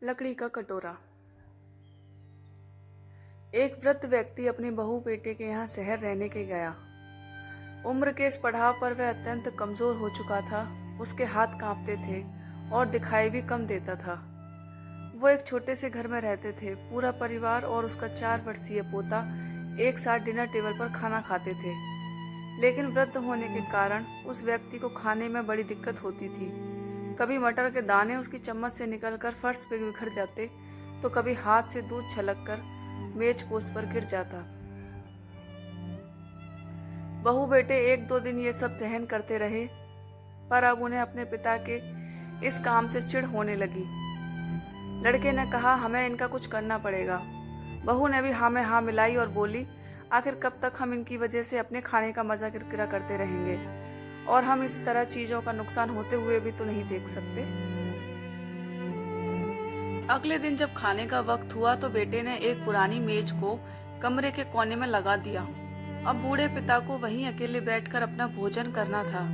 लकड़ी का कटोरा। एक वृद्ध व्यक्ति अपने बहू बेटे के यहाँ शहर रहने के गया। उम्र के इस पड़ाव पर वह अत्यंत कमजोर हो चुका था। उसके हाथ कांपते थे और दिखाई भी कम देता था। वो एक छोटे से घर में रहते थे। पूरा परिवार और उसका 4 वर्षीय पोता एक साथ डिनर टेबल पर खाना खाते थे। लेकिन वृद्ध होने के कारण उस व्यक्ति को खाने में बड़ी दिक्कत होती थी। कभी मटर के दाने उसकी चम्मच से निकलकर फर्श पे बिखर जाते, तो कभी हाथ से दूध छलककर मेज पोस्ट पर गिर जाता। बहू बेटे 1-2 दिन ये सब सहन करते रहे, पर अब उन्हें अपने पिता के इस काम से चिढ़ होने लगी। लड़के ने कहा, हमें इनका कुछ करना पड़ेगा। बहू ने भी हाँ में हाँ मिलाई और बोली, आखिर कब तक हम इनकी वजह से अपने खाने का मजा किरकिरा करते रहेंगे, और हम इस तरह चीजों का नुकसान होते हुए भी तो नहीं देख सकते। अगले दिन जब खाने का वक्त हुआ तो बेटे ने एक पुरानी मेज को कमरे के कोने में लगा दिया। अब बूढ़े पिता को वहीं अकेले बैठकर अपना भोजन करना था।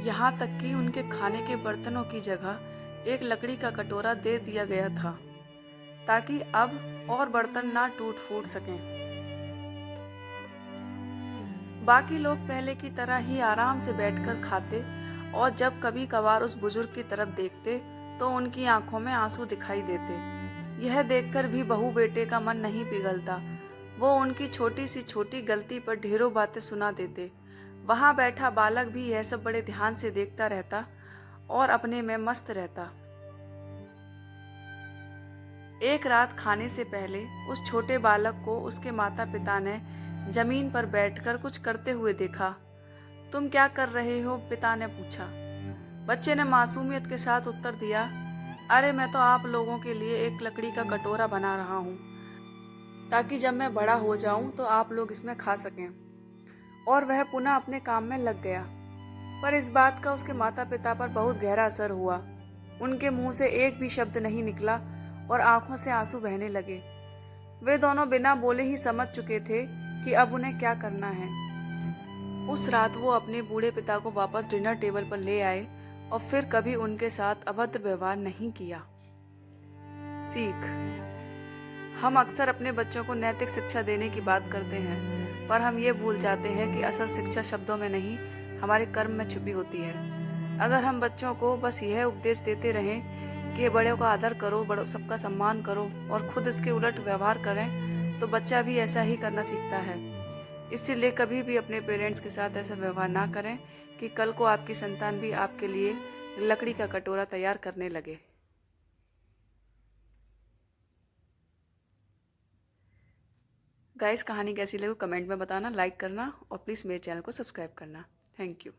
यहाँ तक कि उनके खाने के बर्तनों की जगह एक लकड़ी का कटोरा दे दिया गया था, ताकि अब और बर्तन ना टूट फूट सकें। बाकी लोग पहले की तरह ही आराम से बैठकर खाते, और जब कभी कभार उस बुजुर्ग की तरफ देखते तो उनकी आंखों में आंसू दिखाई देते। यह देखकर भी बहू बेटे का मन नहीं पिघलता। वो उनकी छोटी सी छोटी गलती पर ढेरों बातें सुना देते। वहां बैठा बालक भी यह सब बड़े ध्यान से देखता रहता और अपने में मस्त रहता। एक रात खाने से पहले उस छोटे बालक को उसके माता पिता ने जमीन पर बैठकर कुछ करते हुए देखा। तुम क्या कर रहे हो? पिता ने पूछा। बच्चे ने मासूमियत के साथ उत्तर दिया, अरे मैं तो आप लोगों के लिए एक लकड़ी का कटोरा बना रहा हूँ, ताकि जब मैं बड़ा हो जाऊं तो आप लोग इसमें खा सकें। और वह पुनः अपने काम में लग गया। पर इस बात का उसके माता पिता पर बहुत गहरा असर हुआ। उनके मुंह से एक भी शब्द नहीं निकला और आंखों से आंसू बहने लगे। वे दोनों बिना बोले ही समझ चुके थे कि अब उन्हें क्या करना है। उस रात वो अपने बूढ़े पिता को वापस डिनर टेबल पर ले आए और फिर कभी उनके साथ अभद्र व्यवहार नहीं किया। सीख। हम अक्सर अपने बच्चों को नैतिक शिक्षा देने की बात करते हैं, पर हम ये भूल जाते हैं कि असल शिक्षा शब्दों में नहीं, हमारे कर्म में छुपी होती है। अगर हम बच्चों को बस यह उपदेश देते रहें कि बड़ों का आदर करो, बड़ों सबका सम्मान करो, और खुद इसके उलट व्यवहार करें, तो बच्चा भी ऐसा ही करना सीखता है। इसलिए कभी भी अपने पेरेंट्स के साथ ऐसा व्यवहार ना करें कि कल को आपकी संतान भी आपके लिए लकड़ी का कटोरा तैयार करने लगे। गाइस, कहानी कैसी लगी कमेंट में बताना, लाइक करना और प्लीज़ मेरे चैनल को सब्सक्राइब करना। Thank you.